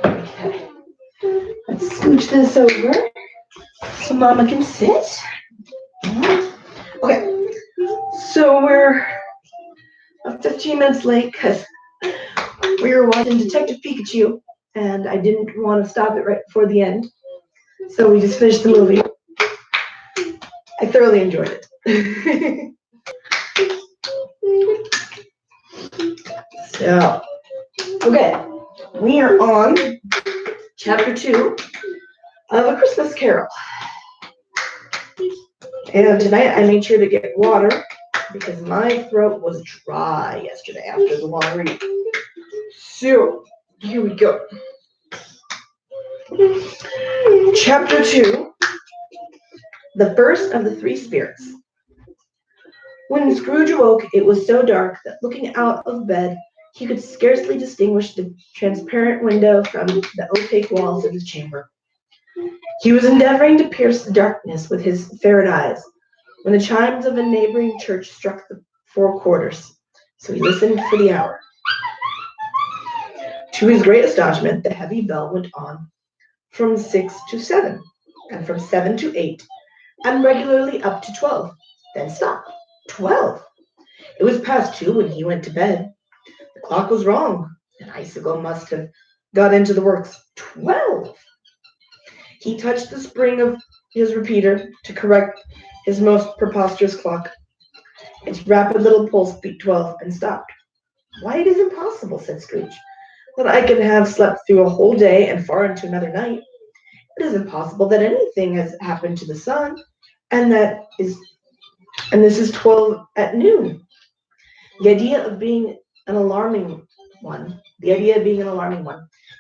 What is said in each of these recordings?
Okay. Let's scooch this over so Mama can sit. Okay. So we're 15 minutes late because we were watching Detective Pikachu, and I didn't want to stop it right before the end. So we just finished the movie. I thoroughly enjoyed it. So, okay, we are on chapter 2 of A Christmas Carol. And tonight I made sure to get water because my throat was dry yesterday after the long read. So, here we go. Chapter 2, The First of the Three Spirits. When Scrooge awoke, it was so dark that looking out of bed, he could scarcely distinguish the transparent window from the opaque walls of his chamber. He was endeavoring to pierce the darkness with his ferret eyes when the chimes of a neighboring church struck the 4 quarters, so he listened for the hour. To his great astonishment, the heavy bell went on from 6 to 7, and from 7 to 8, and regularly up to 12, then stopped. 12! It was past 2 when he went to bed. The clock was wrong. An icicle must have got into the works. 12! He touched the spring of his repeater to correct his most preposterous clock. Its rapid little pulse beat 12 and stopped. Why, it is impossible, said Scrooge, that I can have slept through a whole day and far into another night. It is impossible that anything has happened to the sun, and this is 12 at noon. The idea being an alarming one, he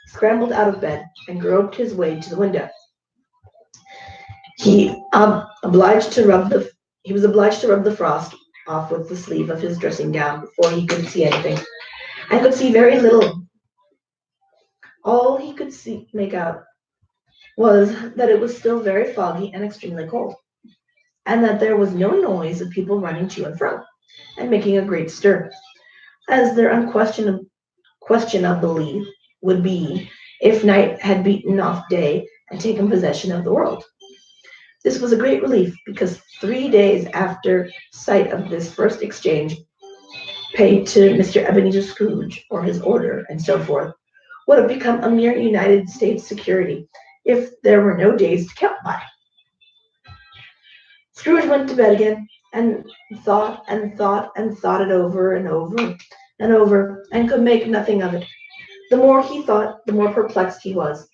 scrambled out of bed and groped his way to the window. He was obliged to rub the frost off with the sleeve of his dressing gown before he could see anything, and could see very little. All he could make out was that it was still very foggy and extremely cold, and that there was no noise of people running to and fro, and making a great stir, as there unquestionably would be if night had beaten off day and taken possession of the world. This was a great relief, because 3 days after sight of this first exchange, paid to Mr. Ebenezer Scrooge for his order, and so forth, would have become a mere United States security, if there were no days to count by. Scrooge went to bed again, and thought it over and over and over, and could make nothing of it. The more he thought, the more perplexed he was,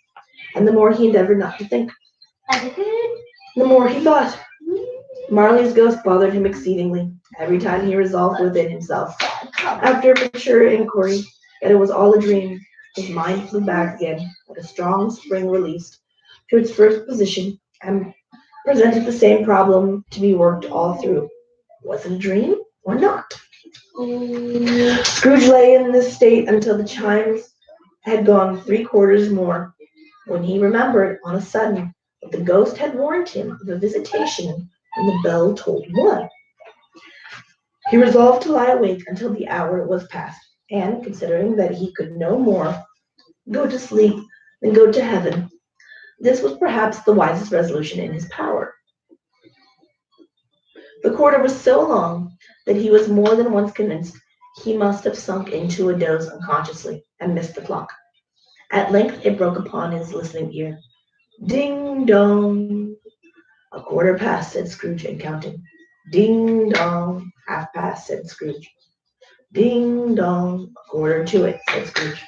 and the more he endeavored not to think. The more he thought. Marley's ghost bothered him exceedingly. Every time he resolved within himself, after mature inquiry, that it was all a dream, his mind flew back again, like a strong spring released, to its first position, and presented the same problem to be worked all through. Was it a dream or not? Scrooge lay in this state until the chimes had gone 3 quarters more, when he remembered on a sudden that the ghost had warned him of a visitation when the bell tolled 1. He resolved to lie awake until the hour was past, and, considering that he could no more go to sleep than go to heaven, this was perhaps the wisest resolution in his power. The quarter was so long that he was more than once convinced he must have sunk into a doze unconsciously, and missed the clock. At length it broke upon his listening ear. Ding dong! A quarter past, said Scrooge, and counting. Ding dong! Half past, said Scrooge. Ding dong! A quarter to it, said Scrooge.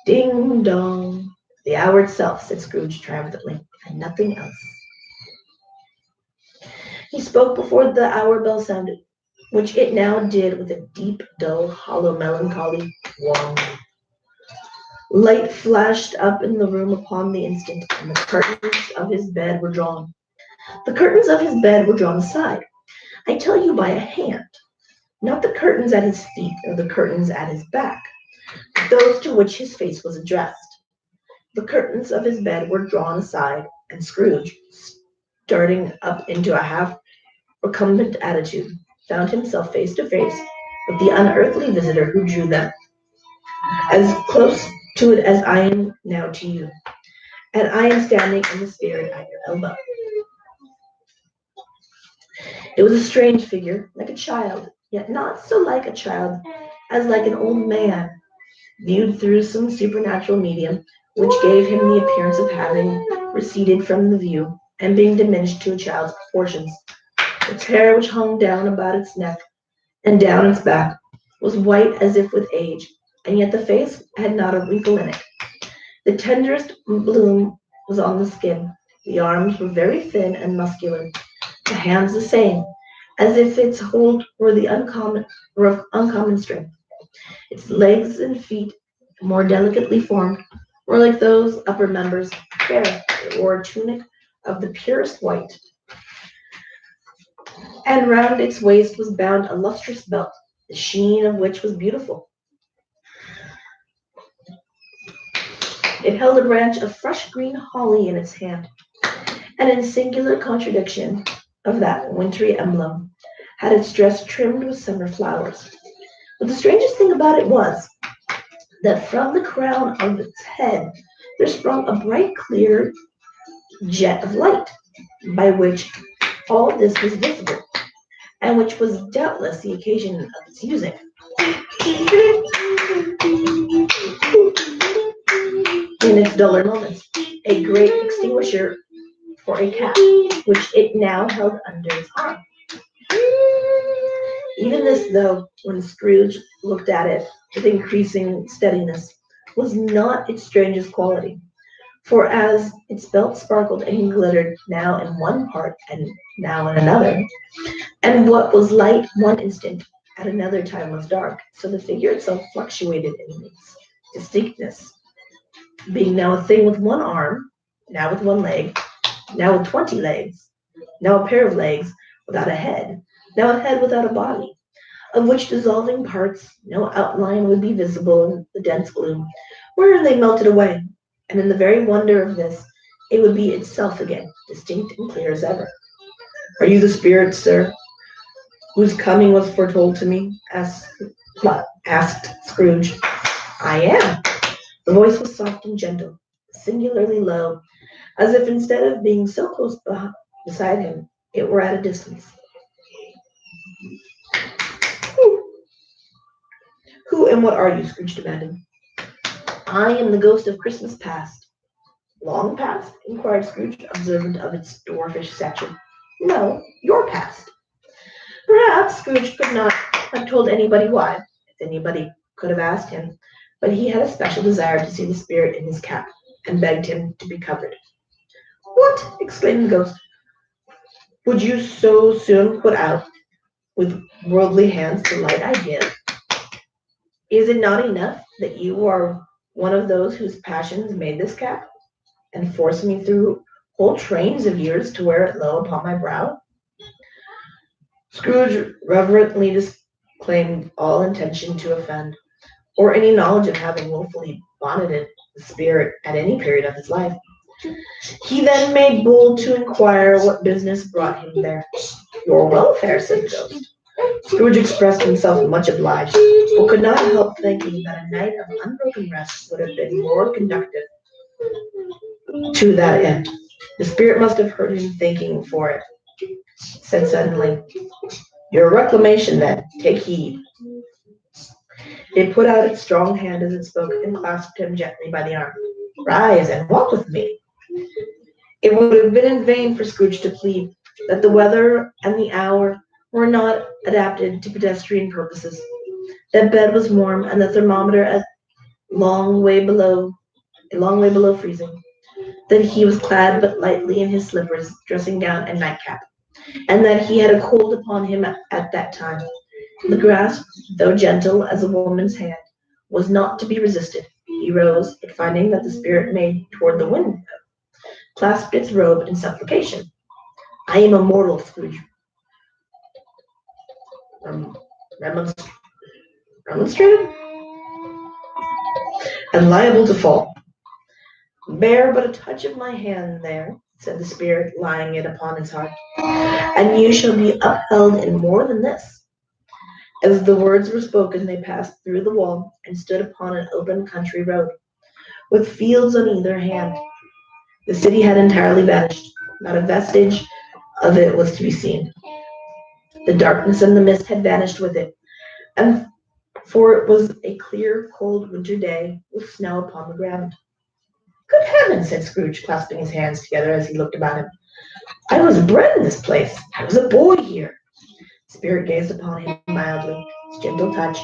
Ding dong! The hour itself, said Scrooge triumphantly, and nothing else. He spoke before the hour bell sounded, which it now did with a deep, dull, hollow, melancholy wong. Light flashed up in the room upon the instant, and the curtains of his bed were drawn. The curtains of his bed were drawn aside, I tell you, by a hand. Not the curtains at his feet, or the curtains at his back, but those to which his face was addressed. The curtains of his bed were drawn aside, and Scrooge, starting up into a half-recumbent attitude, found himself face to face with the unearthly visitor who drew them as close to it as I am now to you, and I am standing in the spirit at your elbow. It was a strange figure, like a child, yet not so like a child as like an old man, viewed through some supernatural medium, which gave him the appearance of having receded from the view and being diminished to a child's proportions. Its hair, which hung down about its neck and down its back, was white as if with age, and yet the face had not a wrinkle in it. The tenderest bloom was on the skin. The arms were very thin and muscular, the hands the same, as if its hold were of uncommon strength. Its legs and feet, more delicately formed, were like those upper members, fair. It wore a tunic of the purest white, and round its waist was bound a lustrous belt, the sheen of which was beautiful. It held a branch of fresh green holly in its hand, and in singular contradiction of that wintry emblem, had its dress trimmed with summer flowers. But the strangest thing about it was that from the crown of its head there sprung a bright, clear jet of light, by which all this was visible, and which was doubtless the occasion of its using. In its duller moments, a great extinguisher for a cap, which it now held under its arm. Even this, though, when Scrooge looked at it with increasing steadiness, was not its strangest quality. For as its belt sparkled and glittered now in one part and now in another, and what was light one instant at another time was dark, so the figure itself fluctuated in its distinctness, being now a thing with one arm, now with one leg, now with 20 legs, now a pair of legs without a head, now a head without a body, of which dissolving parts no outline would be visible in the dense gloom, wherein they melted away, and in the very wonder of this, it would be itself again, distinct and clear as ever. "Are you the spirit, sir, whose coming was foretold to me?" asked Scrooge. "I am." The voice was soft and gentle, singularly low, as if instead of being so close beside him, it were at a distance. Who and what are you?" Scrooge demanded. "I am the ghost of Christmas past." "Long past?" inquired Scrooge, observant of its dwarfish stature. "No, your past." Perhaps Scrooge could not have told anybody why, if anybody could have asked him, but he had a special desire to see the spirit in his cap, and begged him to be covered. "What!" exclaimed the ghost. "Would you so soon put out with worldly hands the light I give? Is it not enough that you are one of those whose passions made this cap, and force me through whole trains of years to wear it low upon my brow?" Scrooge reverently disclaimed all intention to offend, or any knowledge of having wilfully bonneted the spirit at any period of his life. He then made bold to inquire what business brought him there. "Your welfare," said the ghost. Scrooge expressed himself much obliged, but could not help thinking that a night of unbroken rest would have been more conducive to that end. The spirit must have heard him thinking, for it said suddenly, "Your reclamation, then. Take heed." It put out its strong hand as it spoke, and clasped him gently by the arm. "Rise and walk with me." It would have been in vain for Scrooge to plead that the weather and the hour were not adapted to pedestrian purposes. That bed was warm, and the thermometer a long way below freezing. That he was clad but lightly in his slippers, dressing gown, and nightcap, and that he had a cold upon him at that time. The grasp, though gentle as a woman's hand, was not to be resisted. He rose, and finding that the spirit made toward the window, clasped its robe in supplication. "I am a mortal," Scrooge remonstrated, "and liable to fall." "Bear but a touch of my hand there," said the spirit, laying it upon his heart, "and you shall be upheld in more than this." As the words were spoken, they passed through the wall, and stood upon an open country road. with fields on either hand. The city had entirely vanished. Not a vestige of it was to be seen. The darkness and the mist had vanished with it, and for it was a clear, cold winter day with snow upon the ground. Good heavens, said Scrooge, clasping his hands together as he looked about him. I was bred in this place. I was a boy here. The spirit gazed upon him mildly. His gentle touch,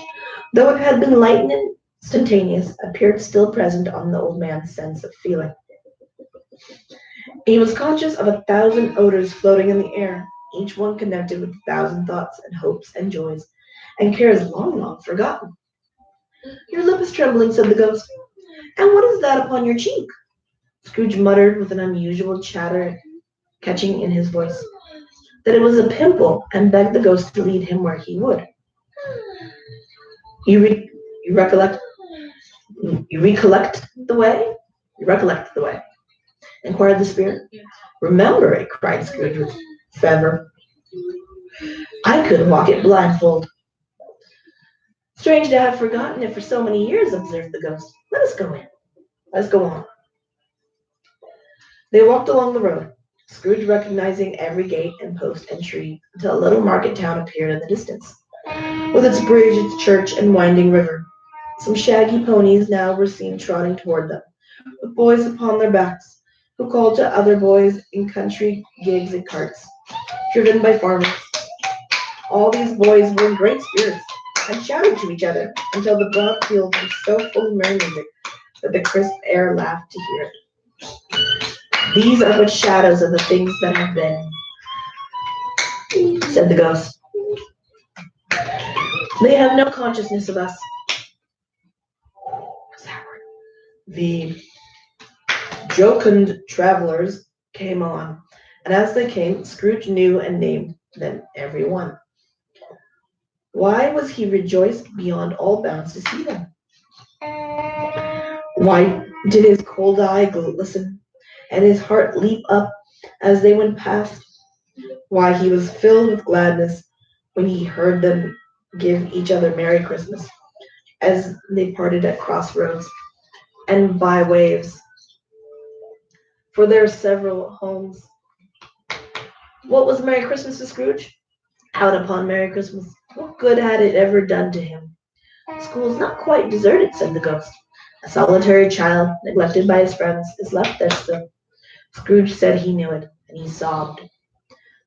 though it had been light and instantaneous, appeared still present on the old man's sense of feeling. He was conscious of 1,000 odors floating in the air, each one connected with 1,000 thoughts and hopes and joys, and cares long, long forgotten. Your lip is trembling, said the ghost. And what is that upon your cheek? Scrooge muttered with an unusual chatter catching in his voice that it was a pimple, and begged the ghost to lead him where he would. You, re- you recollect you recollect the way? You recollect the way? Inquired the spirit. Remember it, cried Scrooge with fervor. I could walk it blindfold. Strange to have forgotten it for so many years, observed the ghost. Let us go in. Let us go on. They walked along the road, Scrooge recognizing every gate and post and tree, until a little market town appeared in the distance, with its bridge, its church, and winding river. Some shaggy ponies now were seen trotting toward them, with boys upon their backs, who called to other boys in country gigs and carts, driven by farmers. All these boys were in great spirits, and shouted to each other, until the broad fields were so full of merry music that the crisp air laughed to hear it. These are but shadows of the things that have been, said the ghost. They have no consciousness of us. The jocund travelers came on, and as they came, Scrooge knew and named them every one. Why was he rejoiced beyond all bounds to see them? Why did his cold eye glisten, and his heart leap up as they went past? Why he was filled with gladness when he heard them give each other Merry Christmas as they parted at crossroads and by waves for their several homes. What was Merry Christmas to Scrooge? Out upon Merry Christmas. What good had it ever done to him? School's not quite deserted, said the ghost. A solitary child, neglected by his friends, is left there still. Scrooge said he knew it, and he sobbed.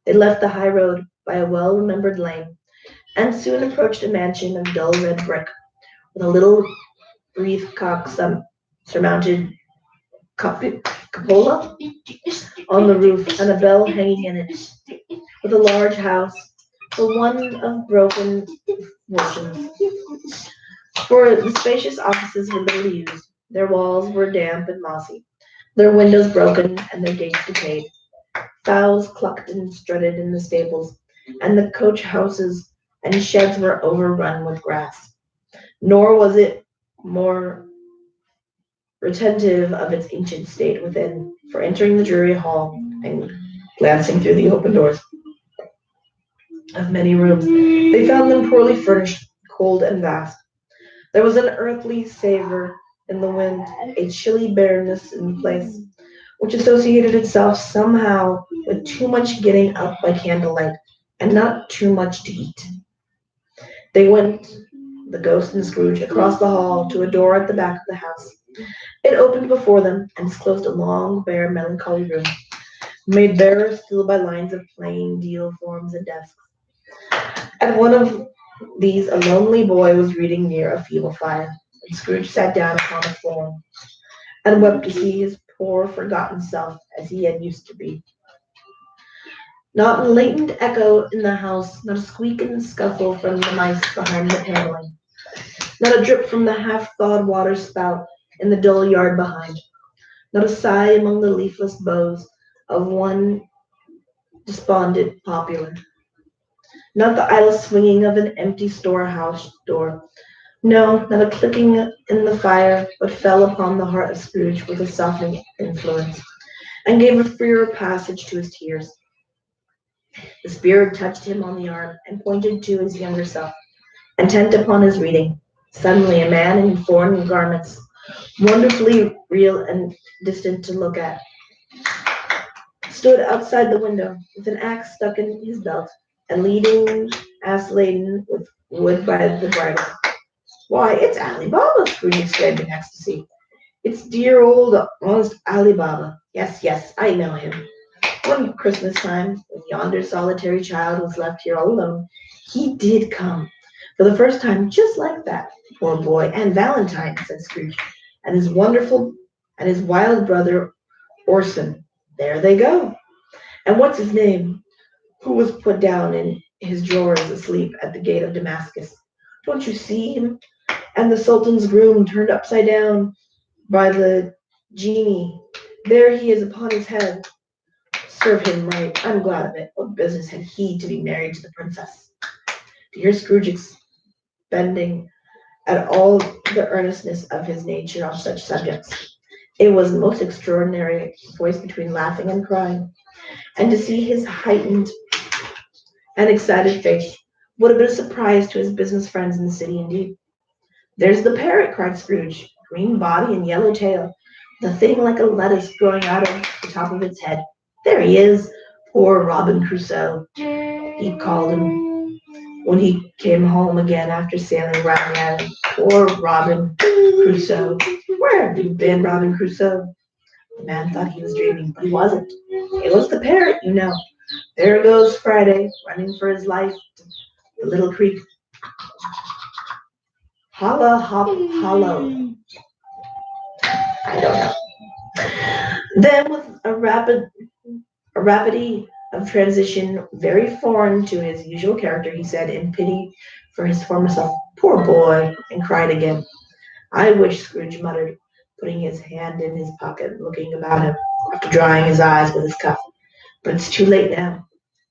They left the high road by a well-remembered lane, and soon approached a mansion of dull red brick, with a little wreath cock surmounted cupola on the roof, and a bell hanging in it, with a large house, the one of broken fortunes. For the spacious offices were little used, their walls were damp and mossy, their windows broken, and their gates decayed. Fowls clucked and strutted in the stables, and the coach houses and sheds were overrun with grass. Nor was it more retentive of its ancient state within, for entering the dreary hall and glancing through the open doors of many rooms, they found them poorly furnished, cold and vast. There was an earthly savor in the wind, a chilly barrenness in the place, which associated itself somehow with too much getting up by candlelight, and not too much to eat. They went, the ghost and Scrooge, across the hall to a door at the back of the house. It opened before them and disclosed a long, bare, melancholy room, made barer still by lines of plain deal forms and desks. At one of these a lonely boy was reading near a feeble fire, and Scrooge sat down upon a form and wept to see his poor forgotten self as he had used to be. Not a latent echo in the house, not a squeak and scuffle from the mice behind the paneling, not a drip from the half-thawed water spout in the dull yard behind, not a sigh among the leafless boughs of one despondent poplar, not the idle swinging of an empty storehouse door. No, not a clicking in the fire, but fell upon the heart of Scrooge with a softening influence, and gave a freer passage to his tears. The spirit touched him on the arm, and pointed to his younger self, intent upon his reading. Suddenly a man in foreign garments, wonderfully real and distant to look at, stood outside the window with an axe stuck in his belt and leading ass laden with wood by the bridle. Why, it's Ali Baba, Scrooge exclaimed in ecstasy. It's dear old honest Ali Baba. Yes, yes, I know him. One Christmas time, when yonder solitary child was left here all alone, he did come. For the first time, just like that. Poor boy, and Valentine, said Scrooge, and his wonderful, and his wild brother Orson. There they go. And what's his name? Who was put down in his drawers asleep at the gate of Damascus. Don't you see him? And the Sultan's groom turned upside down by the genie. There he is upon his head. Serve him right. I'm glad of it. What business had he to be married to the princess? To hear Scrooge expending at all the earnestness of his nature on such subjects, it was a most extraordinary voice between laughing and crying, and to see his heightened and excited face would have been a surprise to his business friends in the city indeed. There's the parrot, cried Scrooge, green body and yellow tail, with a thing like a lettuce growing out of the top of its head. There he is, poor Robin Crusoe, he called him when he came home again after sailing round the island. Poor Robin Crusoe. Where have you been, Robin Crusoe? The man thought he was dreaming, but he wasn't. It was the parrot, you know. There goes Friday, running for his life to the little creek. Holla, hop, hollow. I don't know. Then, with a rapidity of transition very foreign to his usual character, he said, in pity for his former self, "Poor boy," and cried again. "I wish," Scrooge muttered, putting his hand in his pocket and looking about him, after drying his eyes with his cuff. "But it's too late now."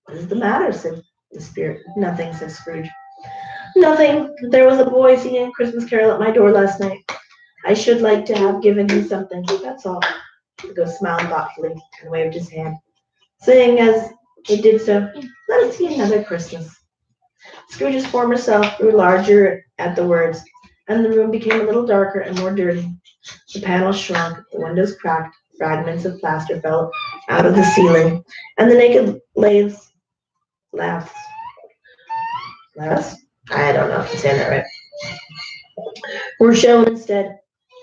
"What is the matter?" said the spirit. "Nothing," said Scrooge. "Nothing. There was a boy singing a Christmas carol at my door last night. I should like to have given him something, that's all." The ghost smiled thoughtfully and waved his hand, saying as it did so, "Let us see another Christmas." Scrooge's former self grew larger at the words, and the room became a little darker and more dirty. The panels shrunk, the windows cracked, fragments of plaster fell out of the ceiling, and the naked laths, I don't know if I'm saying that right, were shown instead.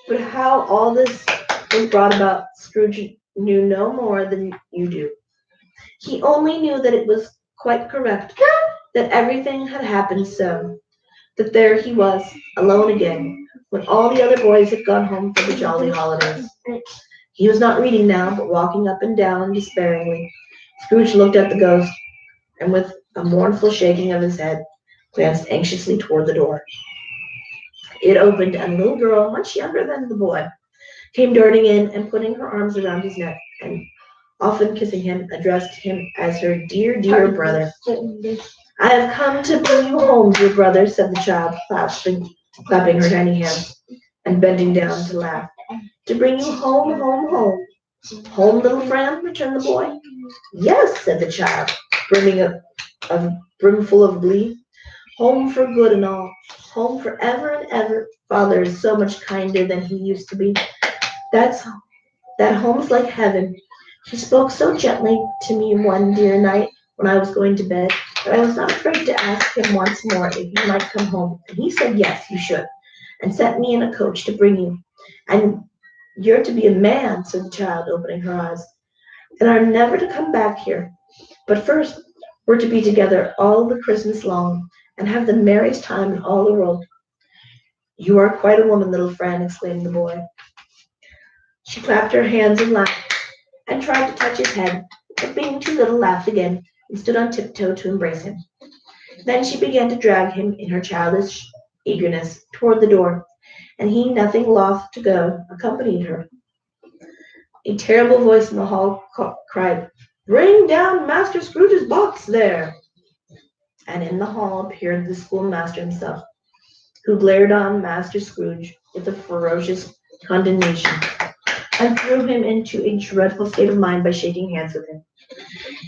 But how all this was brought about, Scrooge knew no more than you do. He only knew that it was quite correct, that everything had happened so, that there he was, alone again, when all the other boys had gone home for the jolly holidays. He was not reading now, but walking up and down despairingly. Scrooge looked at the ghost, and with a mournful shaking of his head, glanced anxiously toward the door. It opened, and a little girl, much younger than the boy, came darting in and putting her arms around his neck, and often kissing him, addressed him as her dear, dear brother. "I have come to bring you home, dear brother," said the child, clapping her tiny hands and bending down to laugh. "To bring you home, home, home." "Home, little friend?" returned the boy. "Yes," said the child, brimming a brimful of glee. "Home for good and all. Home for ever and ever. Father is so much kinder than he used to be. That home's like heaven. He spoke so gently to me one dear night when I was going to bed that I was not afraid to ask him once more if you might come home, and he said yes, you should, and sent me in a coach to bring you. And you're to be a man," said the child, opening her eyes, "and are never to come back here. But first, we're to be together all the Christmas long, and have the merriest time in all the world." "You are quite a woman, little friend," exclaimed the boy. She clapped her hands and laughed, and tried to touch his head, but being too little, laughed again, and stood on tiptoe to embrace him. Then she began to drag him, in her childish eagerness, toward the door, and he, nothing loth to go, accompanied her. A terrible voice in the hall cried, "Bring down Master Scrooge's box there!" And in the hall appeared the schoolmaster himself, who glared on Master Scrooge with a ferocious condemnation, and threw him into a dreadful state of mind by shaking hands with him.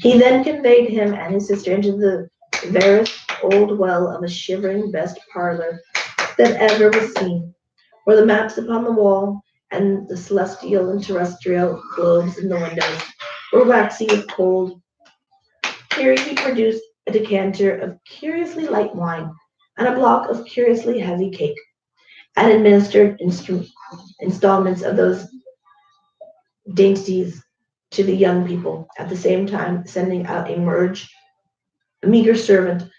He then conveyed him and his sister into the verest old well of a shivering best parlor that ever was seen, where the maps upon the wall, and the celestial and terrestrial globes in the windows were waxy with cold. Here he produced a decanter of curiously light wine and a block of curiously heavy cake, and administered installments of those dainties to the young people, at the same time sending out a meager servant,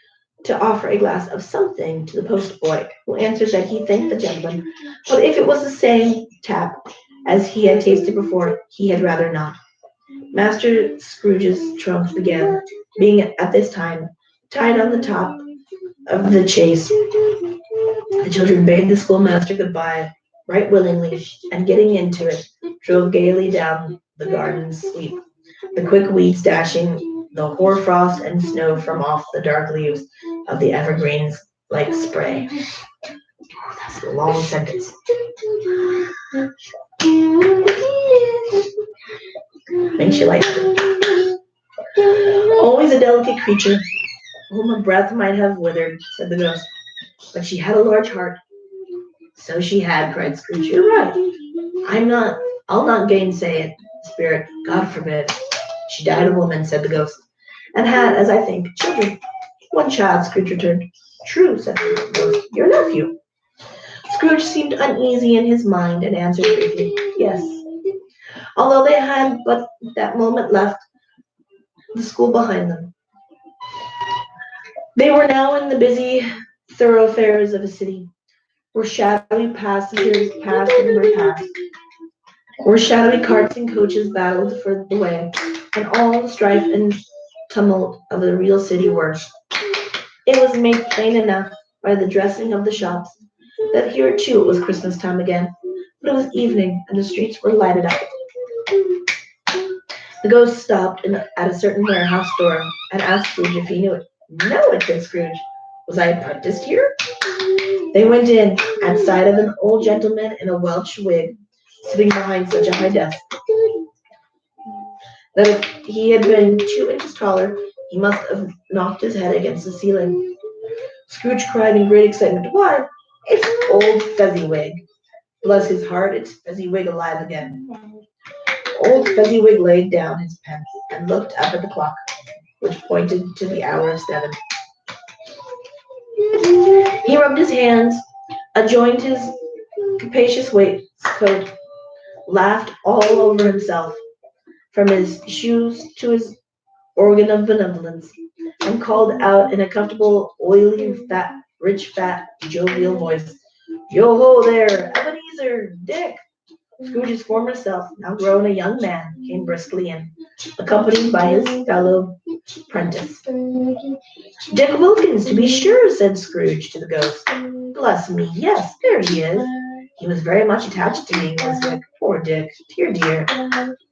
to offer a glass of something to the postboy, who answered that he thanked the gentleman, but if it was the same tap as he had tasted before, he had rather not. Master Scrooge's trunk began, being at this time tied on the top of the chaise. The children bade the schoolmaster goodbye right willingly, and getting into it, drove gaily down the garden sweep, the quick weeds dashing the hoar-frost and snow from off the dark leaves of the evergreens like spray. That's a long sentence. Makes you like it. Always a delicate creature, whom a breath might have withered, said the ghost. But she had a large heart. So she had, cried Scrooge. You're right. I'll not gainsay it, spirit. God forbid. She died a woman, said the ghost, and had, as I think, children. One child, Scrooge returned. True, said the ghost. Your nephew. Scrooge seemed uneasy in his mind, and answered briefly, yes. Although they had but that moment left the school behind them. They were now in the busy thoroughfares of a city, where shadowy passengers passed and repassed, where shadowy carts and coaches battled for the way, and all the strife and tumult of the real city were. It was made plain enough by the dressing of the shops that here too it was Christmas time again, but it was evening and the streets were lighted up. The ghost stopped at a certain warehouse door and asked Scrooge if he knew it. No, it said Scrooge. Was I apprenticed here? They went in at sight of an old gentleman in a Welsh wig sitting behind such a high desk that if he had been 2 inches taller, he must have knocked his head against the ceiling. Scrooge cried in great excitement, why, it's old Fezziwig. Bless his heart, it's Fezziwig alive again. Old Fezziwig laid down his pen and looked up at the clock, which pointed to the hour of 7. He rubbed his hands, adjoined his capacious waistcoat, laughed all over himself, from his shoes to his organ of benevolence, and called out in a comfortable, oily, rich, jovial voice, Yo-ho there, Ebenezer, Dick! Scrooge's former self, now grown a young man, came briskly in, accompanied by his fellow apprentice. Dick Wilkins, to be sure, said Scrooge to the ghost. Bless me, yes, there he is. He was very much attached to me, was Dick. Poor Dick, dear.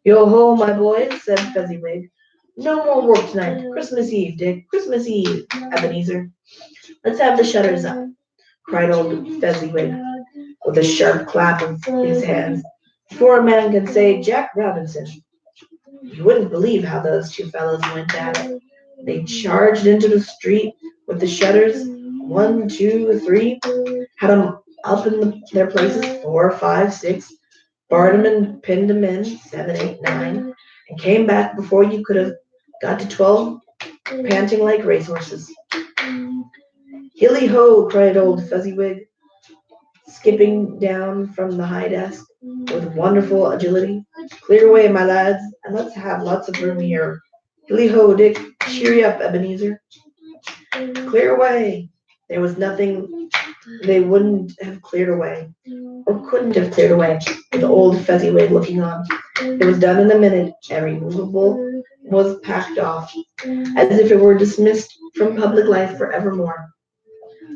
Yo-ho, my boys, said Fezziwig. No more work tonight. Christmas Eve, Dick. Christmas Eve, Ebenezer. Let's have the shutters up, cried old Fezziwig, with a sharp clap of his hands, before a man can say Jack Robinson. You wouldn't believe how those two fellows went at it. They charged into the street with the shutters, 1, 2, 3, had 'em up in their places, 4, 5, 6, barred 'em and pinned 'em in, 7, 8, 9, and came back before you could have got to 12, panting like racehorses. Hilly ho, cried old Fezziwig, skipping down from the high desk with wonderful agility. Clear away, my lads, and let's have lots of room here. Hilly ho, Dick, cheery up, Ebenezer. Clear away. There was nothing they wouldn't have cleared away, or couldn't have cleared away, with old Fezziwig looking on. It was done in a minute. Every movable was packed off, as if it were dismissed from public life for evermore.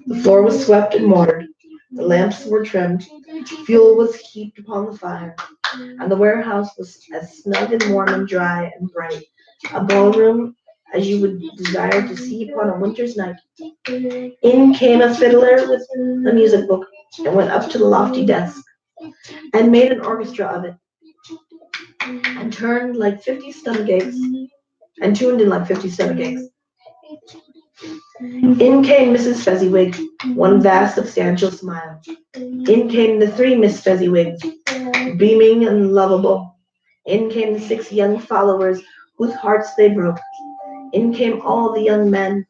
The floor was swept and watered. The lamps were trimmed. Fuel was heaped upon the fire, and the warehouse was as snug and warm and dry and bright a ballroom as you would desire to see upon a winter's night. In came a fiddler with a music book, and went up to the lofty desk, and made an orchestra of it, and tuned in like 50 stomach aches. In came Mrs. Fezziwig, one vast substantial smile. In came the 3 Miss Fezziwigs, beaming and lovable. In came the 6 young followers whose hearts they broke. In came all the young men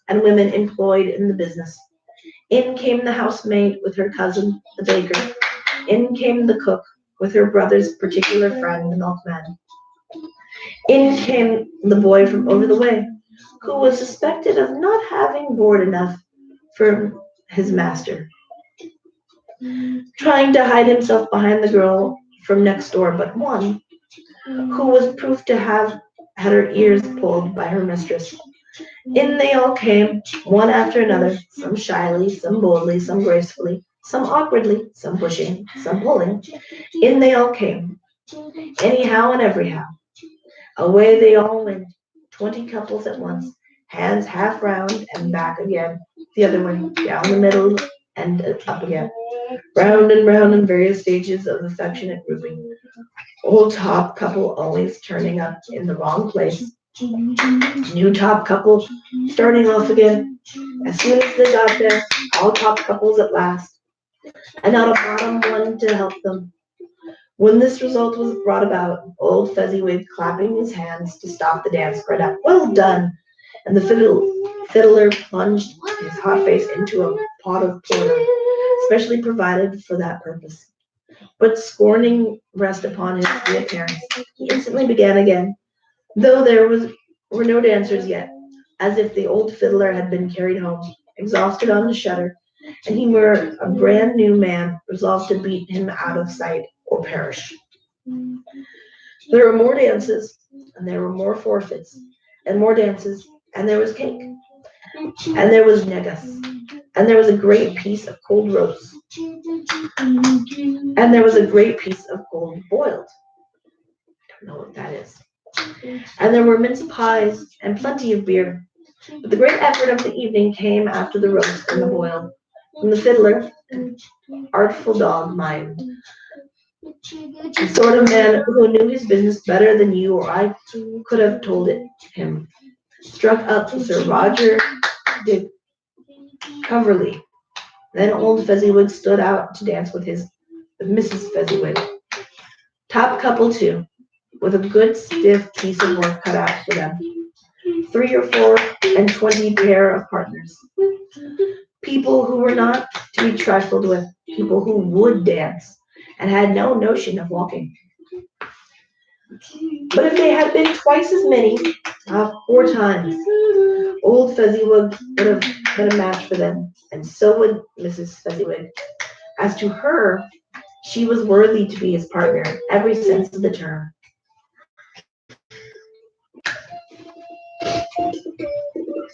and women employed in the business. In came the housemaid with her cousin, the baker. In came the cook with her brother's particular friend, the milkman. In came the boy from over the way, who was suspected of not having board enough for his master, trying to hide himself behind the girl from next door but one, who was proof to have had her ears pulled by her mistress. In they all came, one after another, some shyly, some boldly, some gracefully, some awkwardly, some pushing, some pulling. In they all came, anyhow and everyhow. Away they all went, 20 couples at once, hands half round and back again, the other way, down the middle and up again, round and round in various stages of affectionate grouping. Old top couple always turning up in the wrong place. New top couple starting off again. As soon as they got there, all top couples at last, and not a bottom one to help them. When this result was brought about, old Fezziwig clapping his hands to stop the dance cried out, "Well done!" And the fiddler plunged his hot face into a pot of porter, specially provided for that purpose. But scorning rest upon his reappearance, he instantly began again, though were no dancers yet, as if the old fiddler had been carried home, exhausted on the shutter, and he were a brand new man, resolved to beat him out of sight or perish. There were more dances, and there were more forfeits, and more dances, and there was cake, and there was negus, and there was a great piece of cold roast, and there was a great piece of cold boiled. I don't know what that is. And there were mince pies and plenty of beer. But the great effort of the evening came after the roast and the boiled, from the fiddler, an artful dog mind, the sort of man who knew his business better than you or I could have told it him, struck up Sir Roger de Coverley. Then old Fezziwig stood out to dance with Mrs. Fezziwig. Top couple too, with a good stiff piece of work cut out for them. 3 or 4 and 20 pair of partners. People who were not to be trifled with, people who would dance, and had no notion of walking. But if they had been twice as many, 4 times, old Fezziwig would have been a match for them, and so would Mrs. Fezziwig. As to her, she was worthy to be his partner, in every sense of the term.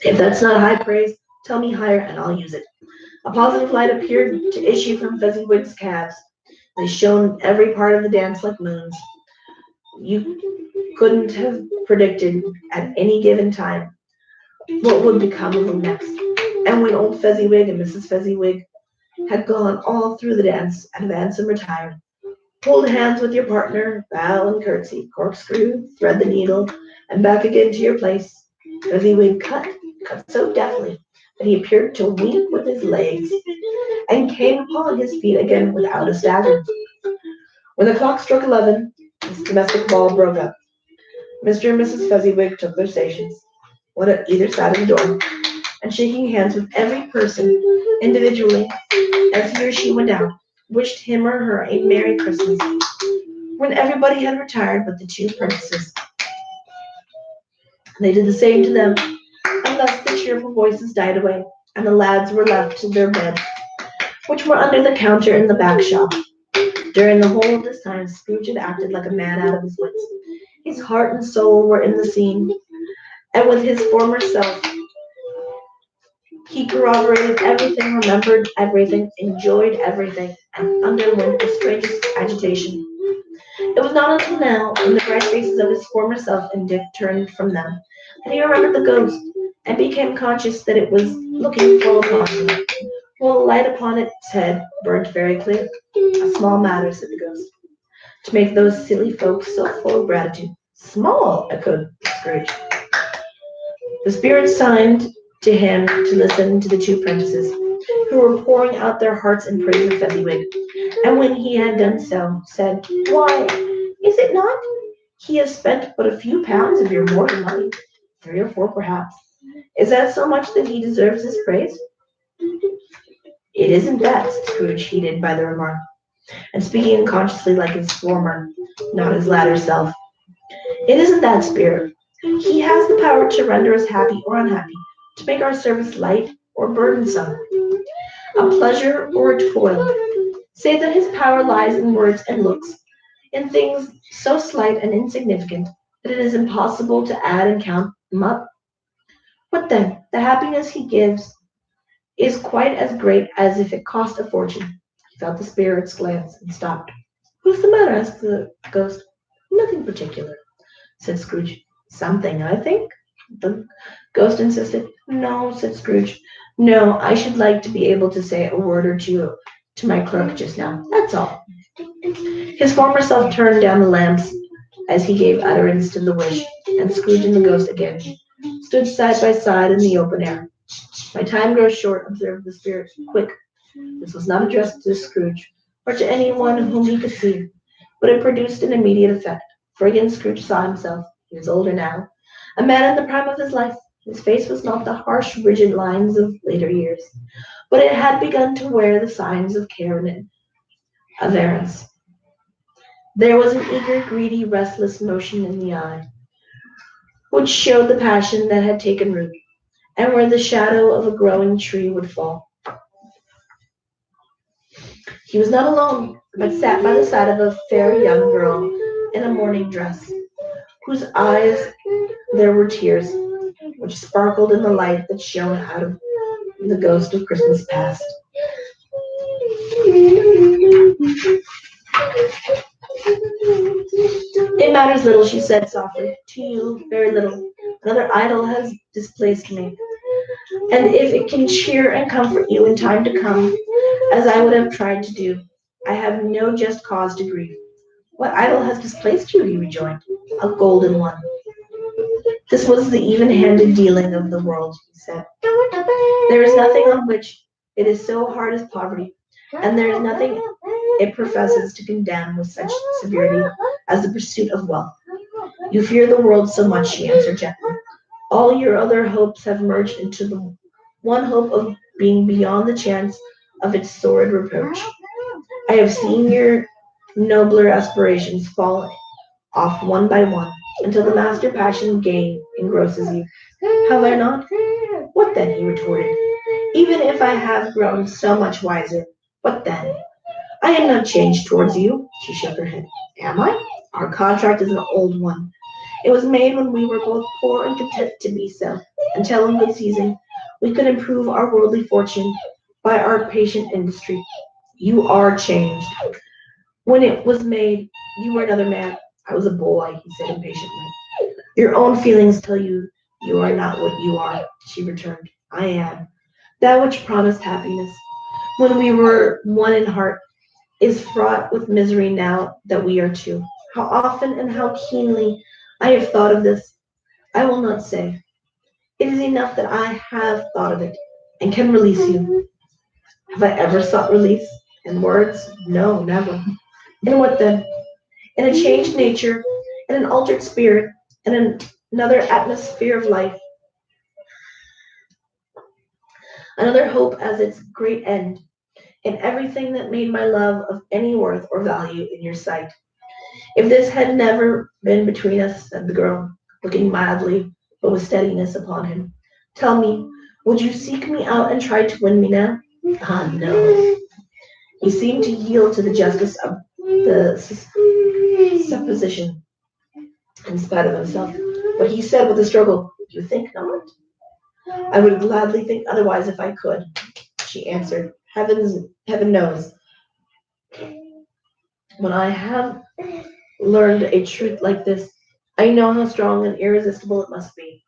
If that's not high praise, tell me higher and I'll use it. A positive light appeared to issue from Fezziwig's calves. They shone every part of the dance like moons. You couldn't have predicted at any given time what would become of them next. And when old Fezziwig and Mrs. Fezziwig had gone all through the dance, advance and retire, hold hands with your partner, bow and curtsy, corkscrew, thread the needle, and back again to your place, Fezziwig cut so deftly that he appeared to wink with his legs, and came upon his feet again without a stagger. When the clock struck 11, this domestic ball broke up. Mr. and Mrs. Fezziwig took their stations, one at either side of the door, and shaking hands with every person individually as he or she went out, wished him or her a Merry Christmas. When everybody had retired but the 2 princesses, they did the same to them, and thus the cheerful voices died away, and the lads were left to their beds, which were under the counter in the back shop. During the whole of this time, Scrooge had acted like a man out of his wits. His heart and soul were in the scene, and with his former self, he corroborated everything, remembered everything, enjoyed everything, and underwent the strangest agitation. It was not until now, when the bright faces of his former self and Dick turned from them, that he remembered the ghost, and became conscious that it was looking full upon him, while the light upon its head burnt very clear. "A small matter," said the ghost, "to make those silly folks so full of gratitude." "Small," echoed Scrooge. The spirit signed to him to listen to the 2 princesses, who were pouring out their hearts in praise of Fezziwig, and when he had done so, said, "Why, is it not? He has spent but a few pounds of your mortal money, 3 or 4 perhaps. Is that so much that he deserves this praise?" "It isn't that," said Scrooge, heated by the remark, and speaking unconsciously like his former, not his latter self. "It isn't that, Spirit. He has the power to render us happy or unhappy, to make our service light or burdensome, a pleasure or a toil, save that his power lies in words and looks, in things so slight and insignificant that it is impossible to add and count them up. What then? The happiness he gives is quite as great as if it cost a fortune." He felt the spirit's glance and stopped. "What's the matter?" asked the ghost. "Nothing particular," said Scrooge. "Something, I think?" the ghost insisted. "No," said Scrooge. "No, I should like to be able to say a word or two to my clerk just now. That's all." His former self turned down the lamps as he gave utterance to the wish, and Scrooge and the ghost again stood side by side in the open air. "My time grows short," observed the spirit. "Quick." This was not addressed to Scrooge, or to any one whom he could see, but it produced an immediate effect. For again Scrooge saw himself. He was older now, a man in the prime of his life. His face was not the harsh, rigid lines of later years, but it had begun to wear the signs of care and avarice. There was an eager, greedy, restless motion in the eye, which showed the passion that had taken root, and where the shadow of a growing tree would fall. He was not alone, but sat by the side of a fair young girl in a morning dress, whose eyes there were tears, which sparkled in the light that shone out of the ghost of Christmas past. "It matters little," she said softly. "To you, very little. Another idol has displaced me. And if it can cheer and comfort you in time to come, as I would have tried to do, I have no just cause to grieve." "What idol has displaced you?" he rejoined. "A golden one." "This was the even-handed dealing of the world," he said. "There is nothing on which it is so hard as poverty, and there is nothing it professes to condemn with such severity as the pursuit of wealth. You fear the world so much," she answered gently. "All your other hopes have merged into the one hope of being beyond the chance of its sordid reproach. I have seen your nobler aspirations fall off one by one, until the master passion gain engrosses you. Have I not?" "What then?" he retorted. "Even if I have grown so much wiser, what then? I am not changed towards you." She shook her head. "Am I? Our contract is an old one. It was made when we were both poor and content to be so, until in good season we could improve our worldly fortune by our patient industry. You are changed. When it was made, you were another man. I was a boy," he said impatiently. "Your own feelings tell you you are not what you are," she returned. "I am. That which promised happiness, when we were one in heart, is fraught with misery now that we are two. How often and how keenly I have thought of this, I will not say. It is enough that I have thought of it, and can release you. Have I ever sought release? In words? No, never. In what then? In a changed nature, in an altered spirit, in another atmosphere of life, another hope as its great end, in everything that made my love of any worth or value in your sight. If this had never been between us," said the girl, looking mildly but with steadiness upon him, "tell me, would you seek me out and try to win me now?" "Ah, no." He seemed to yield to the justice of the supposition in spite of himself, but he said with a struggle, "You think not?" "I would gladly think otherwise if I could," she answered. Heaven knows, when I have learned a truth like this, I know how strong and irresistible it must be.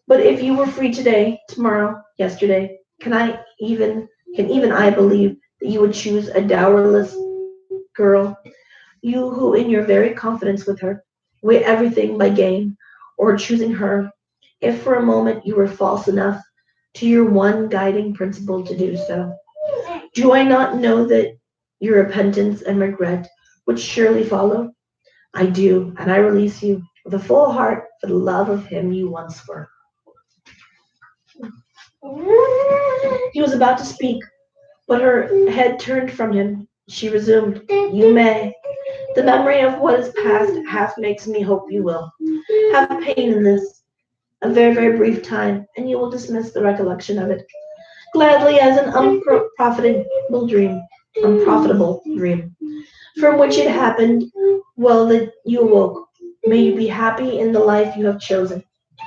But if you were free today, tomorrow, yesterday, can even I believe that you would choose a dowerless girl, you who in your very confidence with her weigh everything by gain, or choosing her, if for a moment you were false enough to your one guiding principle to do so. Do I not know that your repentance and regret would surely follow? I do, and I release you with a full heart for the love of him you once were. He was about to speak, but her head turned from him. She resumed, You may. The memory of what is past half makes me hope you will. Have pain in this, a very, very brief time, and you will dismiss the recollection of it gladly as an unprofitable dream, from which it happened well that you awoke. May you be happy in the life you have chosen.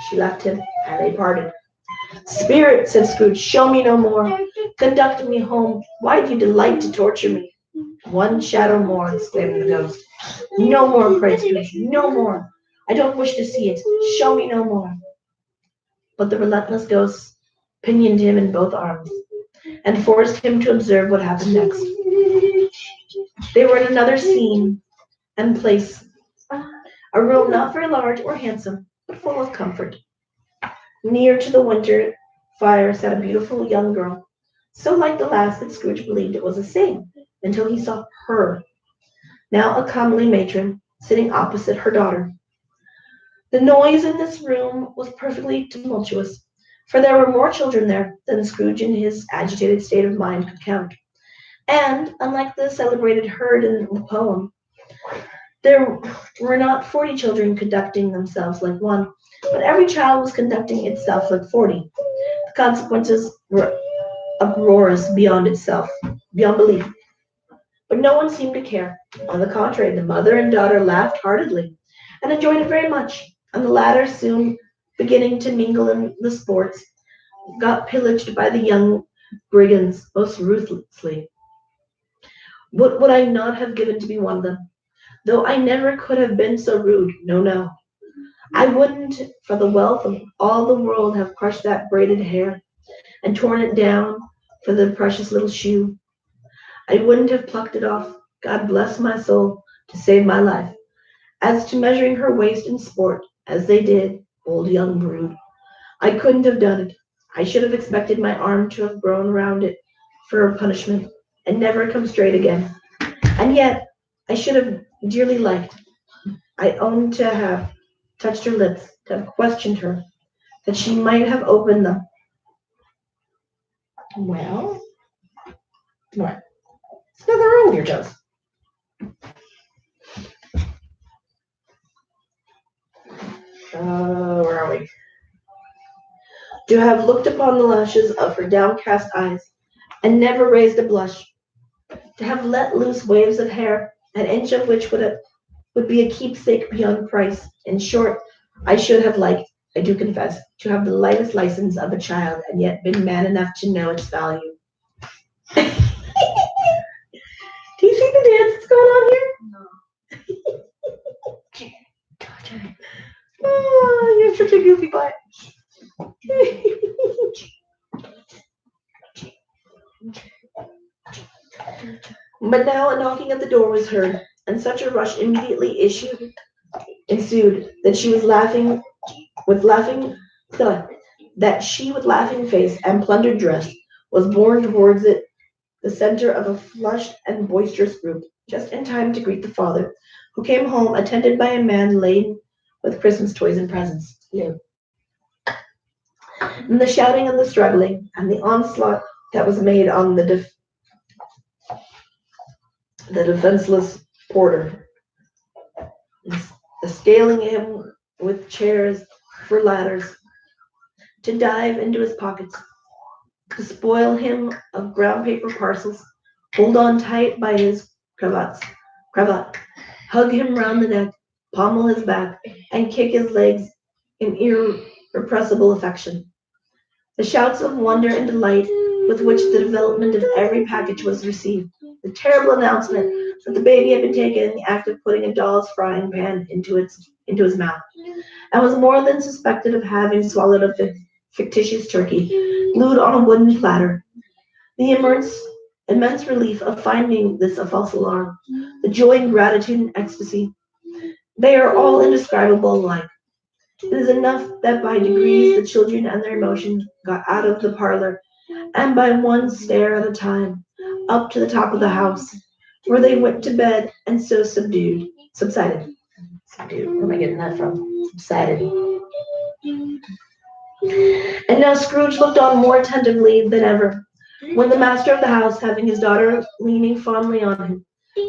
She left him, and they parted. Spirit, said Scrooge, show me no more. Conduct me home. Why do you delight to torture me? One shadow more, exclaimed the ghost. No more, cried Scrooge. No more. I don't wish to see it. Show me no more. But the relentless ghost pinioned him in both arms and forced him to observe what happened next. They were in another scene and place, a room not very large or handsome, but full of comfort. Near to the winter fire sat a beautiful young girl, so like the last that Scrooge believed it was the same, until he saw her, now a comely matron, sitting opposite her daughter. The noise in this room was perfectly tumultuous, for there were more children there than Scrooge in his agitated state of mind could count. And, unlike the celebrated herd in the poem, there were not 40 children conducting themselves like one, but every child was conducting itself like 40. The consequences were uproarious beyond belief. But no one seemed to care. On the contrary, the mother and daughter laughed heartily, and enjoyed it very much, and the latter soon beginning to mingle in the sports, got pillaged by the young brigands most ruthlessly. What would I not have given to be one of them? Though I never could have been so rude. No, no. I wouldn't, for the wealth of all the world, have crushed that braided hair and torn it down for the precious little shoe. I wouldn't have plucked it off, God bless my soul, to save my life. As to measuring her waist in sport, as they did, old young brood, I couldn't have done it. I should have expected my arm to have grown round it for a punishment, and never come straight again. And yet, I should have dearly liked, I own, to have touched her lips, to have questioned her, that she might have opened them. Well, what? There's nothing wrong with your toes. Where are we? To have looked upon the lashes of her downcast eyes, and never raised a blush. To have let loose waves of hair, an inch of which would be a keepsake beyond price. In short, I should have liked, I do confess, to have the lightest license of a child, and yet been man enough to know its value. Do you see the dance that's going on here? No. Oh, you're such a goofy butt. But now a knocking at the door was heard, and such a rush immediately ensued that she was with laughing face and plundered dress was borne towards it, the center of a flushed and boisterous group, just in time to greet the father, who came home attended by a man laden with Christmas toys and presents. And the shouting and the struggling and the onslaught that was made on the defenseless porter, the scaling him with chairs for ladders, to dive into his pockets, to spoil him of brown paper parcels, hold on tight by his cravat, hug him round the neck, pommel his back, and kick his legs in irrepressible affection. The shouts of wonder and delight with which the development of every package was received, the terrible announcement that the baby had been taken in the act of putting a doll's frying pan into his mouth, and was more than suspected of having swallowed a fictitious turkey, glued on a wooden platter. The immense relief of finding this a false alarm, the joy and gratitude and ecstasy, they are all indescribable alike. It is enough that by degrees the children and their emotions got out of the parlor, and by one stair at a time, up to the top of the house, where they went to bed and so subsided. Subdued, where am I getting that from? Subsided. And now Scrooge looked on more attentively than ever, when the master of the house, having his daughter leaning fondly on him,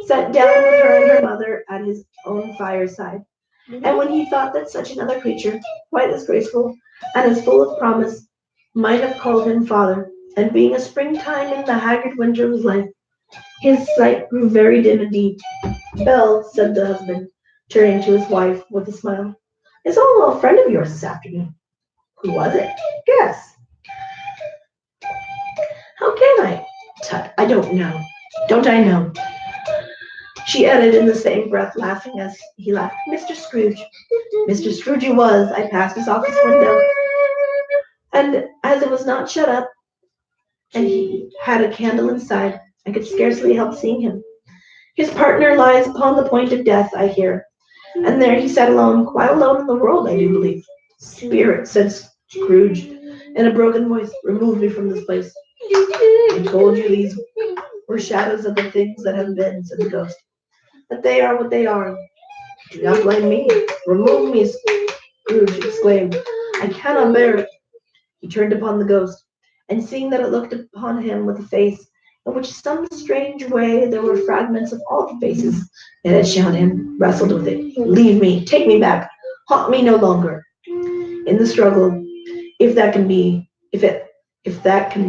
sat down with her and her mother at his own fireside. And when he thought that such another creature, quite as graceful and as full of promise, might have called him father, and being a springtime in the haggard winter of his life, his sight grew very dim indeed. Belle, said the husband, turning to his wife with a smile, I saw a little friend of yours this afternoon. Who was it? Guess. How can I? Tut, I don't know. Don't I know? She added in the same breath, laughing as he laughed. Mr. Scrooge. Mr. Scrooge he was. I passed his office window, and as it was not shut up, and he had a candle inside, I could scarcely help seeing him. His partner lies upon the point of death, I hear, and there he sat alone, quite alone in the world, I do believe. Spirit, said Scrooge, in a broken voice, remove me from this place. I told you these were shadows of the things that have been, said the ghost. But they are what they are. Do not blame me. Remove me, Scrooge exclaimed. I cannot bear it. He turned upon the ghost, and seeing that it looked upon him with a face in which some strange way there were fragments of all the faces it had shown him, wrestled with it. Leave me, take me back, haunt me no longer. In the struggle, if that can be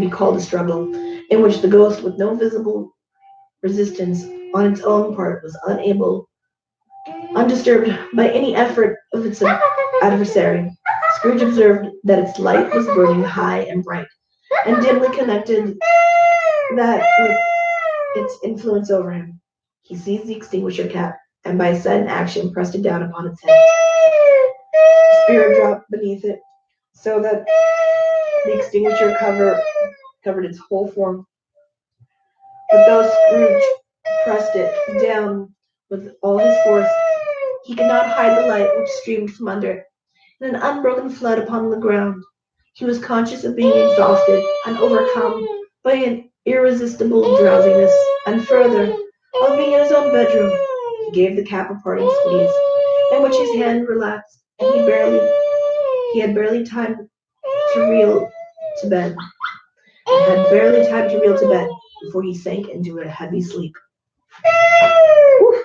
called a struggle, in which the ghost with no visible resistance on its own part was undisturbed by any effort of its adversary, Scrooge observed that its light was burning high and bright, and dimly connected that with its influence over him. He seized the extinguisher cap, and by a sudden action pressed it down upon its head. The spirit dropped beneath it, so that the extinguisher covered its whole form. But though Scrooge pressed it down with all his force, he could not hide the light which streamed from under it in an unbroken flood upon the ground. He was conscious of being exhausted and overcome by an irresistible drowsiness, and further, of being in his own bedroom. He gave the cap a parting squeeze, in which his hand relaxed, and he had barely time to reel to bed, before he sank into a heavy sleep. Whew.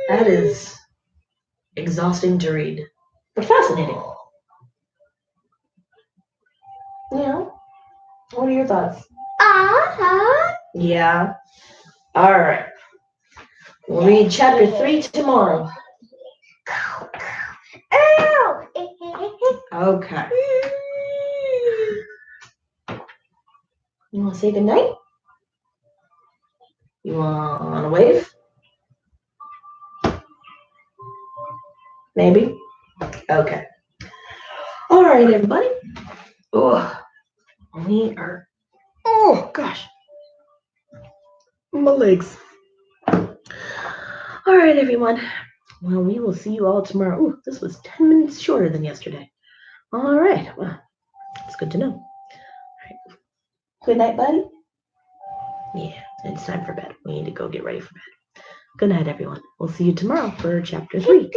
That is exhausting to read, but fascinating. Yeah. What are your thoughts? Yeah. All right. We'll read chapter 3 tomorrow. Okay. You want to say goodnight? You want to wave? Maybe? Okay. All right, everybody. Oh, gosh. My legs. All right, everyone. Well, we will see you all tomorrow. Ooh, this was 10 minutes shorter than yesterday. All right. Well, it's good to know. All right. Good night, buddy. Yeah, it's time for bed. We need to go get ready for bed. Good night, everyone. We'll see you tomorrow for chapter 3.